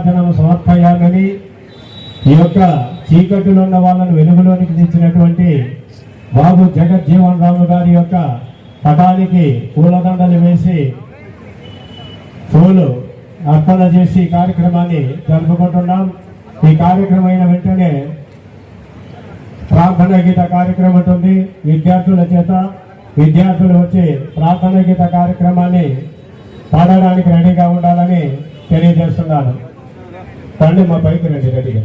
నీరాజనం సమర్పయాలని ఈ యొక్క చీకటిలో ఉన్న వాళ్ళను వెలుగులోనికి తెచ్చినటువంటి బాబు జగజ్జీవన్ రాము గారి యొక్క పటానికి పూలదండలు వేసి పూలు అర్పణ చేసి కార్యక్రమాన్ని జరుపుకుంటున్నాం. ఈ కార్యక్రమం అయిన వెంటనే ప్రార్థన గీత కార్యక్రమం ఉంటుంది. విద్యార్థుల చేత విద్యార్థులు వచ్చి ప్రార్థన గీత కార్యక్రమాన్ని పాడడానికి రెడీగా ఉండాలని తెలియజేస్తున్నాను. రండి మా పైకి రండి రెడీగా.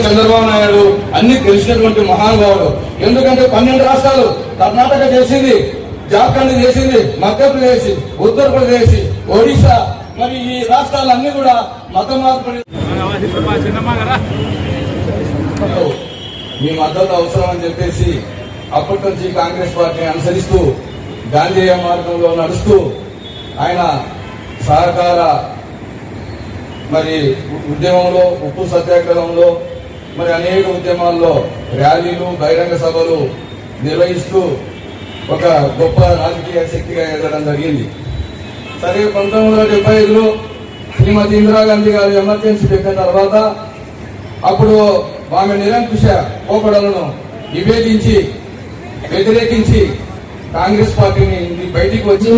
చంద్రబాబు నాయుడు అన్ని తెలిసినటువంటి మహానుభావుడు. ఎందుకంటే 12 రాష్ట్రాలు కర్ణాటక చేసింది, జార్ఖండ్ చేసింది, మధ్యప్రదేశ్, ఉత్తరప్రదేశ్, ఒడిశా, మరి ఈ రాష్ట్రాలన్నీ కూడా మత మార్పు మీ మద్దతు అవసరం అని చెప్పేసి అప్పటి నుంచి కాంగ్రెస్ పార్టీని అనుసరిస్తూ గాంధేయ మార్గంలో నడుస్తూ ఆయన సహకార మరి ఉద్యమంలో, ఉప్పు సత్యాగ్రహంలో, మరి అనేక ఉద్యమాల్లో ర్యాలీలు, బహిరంగ సభలు నిర్వహిస్తూ ఒక గొప్ప రాజకీయ శక్తిగా ఎదగడం జరిగింది. సరే 1975లో శ్రీమతి ఇందిరాగాంధీ గారు ఎమర్జెన్సీ పెట్టిన తర్వాత అప్పుడు ఆమె నిరంకుశ పోకడలను విభేదించి వ్యతిరేకించి కాంగ్రెస్ పార్టీని బయటికి వచ్చి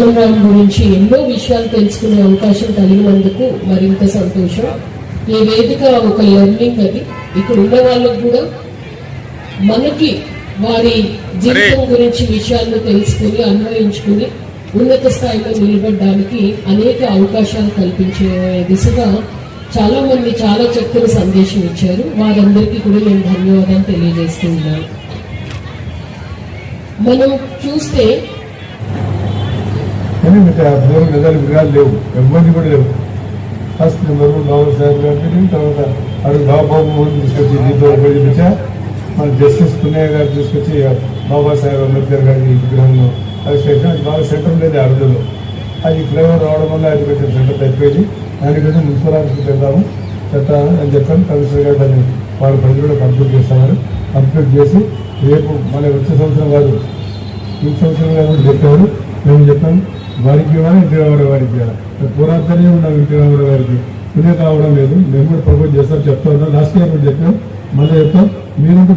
గురించి ఎన్నో విషయాలు తెలుసుకునే అవకాశం కలిగినందుకు మరింత సంతోషం. ఈ వేదిక ఒక లెర్నింగ్. అది ఇక్కడ ఉన్న వాళ్ళకు కూడా మనకి వారి జీవితం గురించి విషయాలను తెలుసుకుని అన్వయించుకుని ఉన్నత స్థాయిలో నిలబడడానికి అనేక అవకాశాలు కల్పించే దిశగా చాలా మంది చాలా చక్కని సందేశం ఇచ్చారు. వారందరికీ కూడా నేను ధన్యవాదాలు తెలియజేస్తూ ఉన్నాను. మనం చూస్తే లేవు, ఎవరిని కూడా లేవు. ఫస్ట్ నెంబరు బాబాసాహెబ్ గారికి, తర్వాత అడు బాబాబు తీసుకొచ్చి దీంతో ఉపయోగించా మన జస్టిస్ పున్నయ్య గారు తీసుకొచ్చి బాబాసాహెబ్ అంబేద్కర్ గారి విగ్రహంలో అది సెంటర్ బాగా సెంటర్ లేదు ఆ రోజుల్లో. అది ఫ్లేవర్ రావడం వల్ల అది కొంచెం సెంటర్ తగ్గిపోయింది. దానికోసం మున్సిపల్ ఆఫీస్కి వెళ్దాము చెప్తాను అని చెప్పాను. కమిషనర్ గారు దాన్ని వాళ్ళ ప్రజలు కంప్లీట్ చేస్తామని కంప్లీట్ చేసి రేపు మళ్ళీ వచ్చే సంవత్సరం కాదు ఈ సంవత్సరం గారు చెప్పారు. మేము చెప్పాము వారికి ఇవ్వాలి, ఇంటి రావడం వారికి ఇవ్వాలి. పురాతనే ఉన్నాం ఇంటి రావడం వారికి పుణ్య కావడం లేదు. మేము కూడా ప్రపోజ్ చేస్తాం, చెప్తా ఉన్నాం. లాస్ట్ ఇయర్ కూడా చెప్పాం, మళ్ళీ చెప్తాం. మీరంటే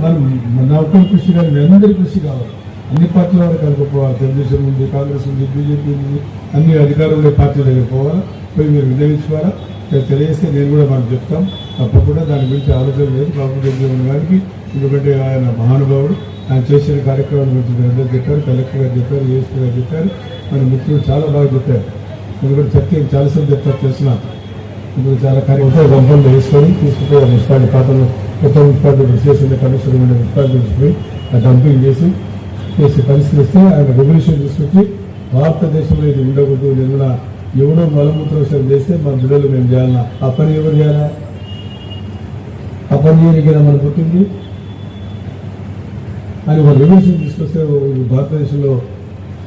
నా ఒక్కరి కృషి కానీ మీ అందరి కృషి కావాలి. అన్ని పార్టీల వరకు కలుపుకోవాలి. తెలుగుదేశం ఉంది, కాంగ్రెస్ ఉంది, బీజేపీ ఉంది, అన్ని అధికారులు పార్టీల దగ్గర పోవాలా. పోయి మీరు వినియోగించుకోవాలా. తెలియజేస్తే నేను కూడా మనం చెప్తాం. తప్పకుండా దాని గురించి ఆలోచన లేదు. బాబు జగన్ గారికి ఎందుకంటే ఆయన మహానుభావుడు. ఆయన చేసిన కార్యక్రమం గురించి అందరూ చెప్పారు. కలెక్టర్ గారు చెప్పారు, ఏఎస్పీ గారు చెప్పారు, మన మిత్రులు చాలా బాగా చెప్పారు. ఎందుకంటే సత్యం చాలాసార్లు చెప్తారు తెలిసిన ఇప్పుడు చాలా కార్యక్రమాలు గంపంలో వేసుకొని తీసుకుపోయి మున్సిపాలిటీ పాత్రలు కొత్త మున్సిపాలిటీ చేసిన కమిషనర్ మున్సిపాలిటీ తీసుకుపోయి ఆ డంపింగ్ చేసి పరిస్థితి వస్తే ఆయన రెవల్యూషన్ తీసుకొచ్చి భారతదేశంలో ఇది ఉండకూడదు. నిన్న ఎవడో మలమూత్రం చేస్తే మన బిడ్డలు మేము చేయాలన్నా ఆ పని ఎవరు చేయాలా? ఆ పని చేయడానికి మన పుట్టింది అని ఒక రెవల్యూషన్ తీసుకొస్తే భారతదేశంలో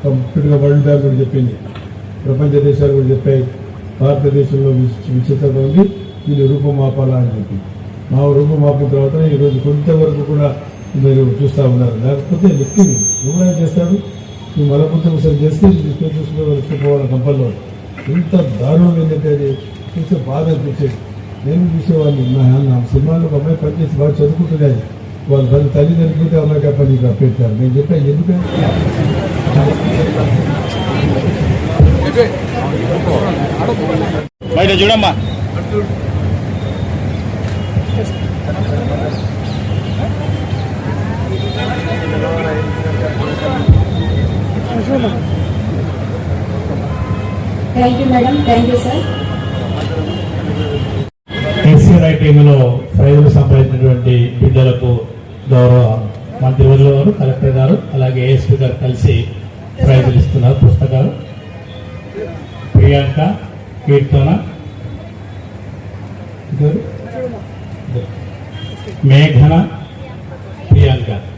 కంప్లీట్గా వరల్డ్ బ్యాంక్ కూడా చెప్పింది, ప్రపంచ దేశాలు కూడా చెప్పాయి భారతదేశంలో విచిత్రంగా ఉంది, దీన్ని రూపమాపాలా అని చెప్పి. మా రూపమాపిన తర్వాత ఈరోజు కొంతవరకు కూడా మీరు చూస్తూ ఉన్నారు. లేకపోతే లిఫ్టింగ్ ఎవరైనా చేస్తాడు. నువ్వు మలపుత్రం సరి చేస్తే తీసుకొని చూసుకోవాలి కంపల్లో. ఇంత దారుణం ఏంటంటే అది చూస్తే బాధ అనిపించేది. నేను చూసేవాడిని నా సినిమాలో ఒక అమ్మాయి పనిచేసి బాగా చదువుకుంటున్నది. వాళ్ళ తల్లి చనిపోతే అమ్మాయికి ఆ పని పెట్టారు. నేను చెప్పాను ఎందుకంటే బయట చూడమ్మా. Thank you madam, thank you sir. SCI టీంలో ప్రైజులు సంపాదించినటువంటి బిడ్డలకు గౌరవ మంత్రివర్యులు గారు, కలెక్టర్ గారు, అలాగే ఏఎస్పీ గారు కలిసి ప్రైజులు ఇస్తున్నారు. పుస్తకాలు ప్రియాంక, కీర్తన, మేఘన ప్రియాంక.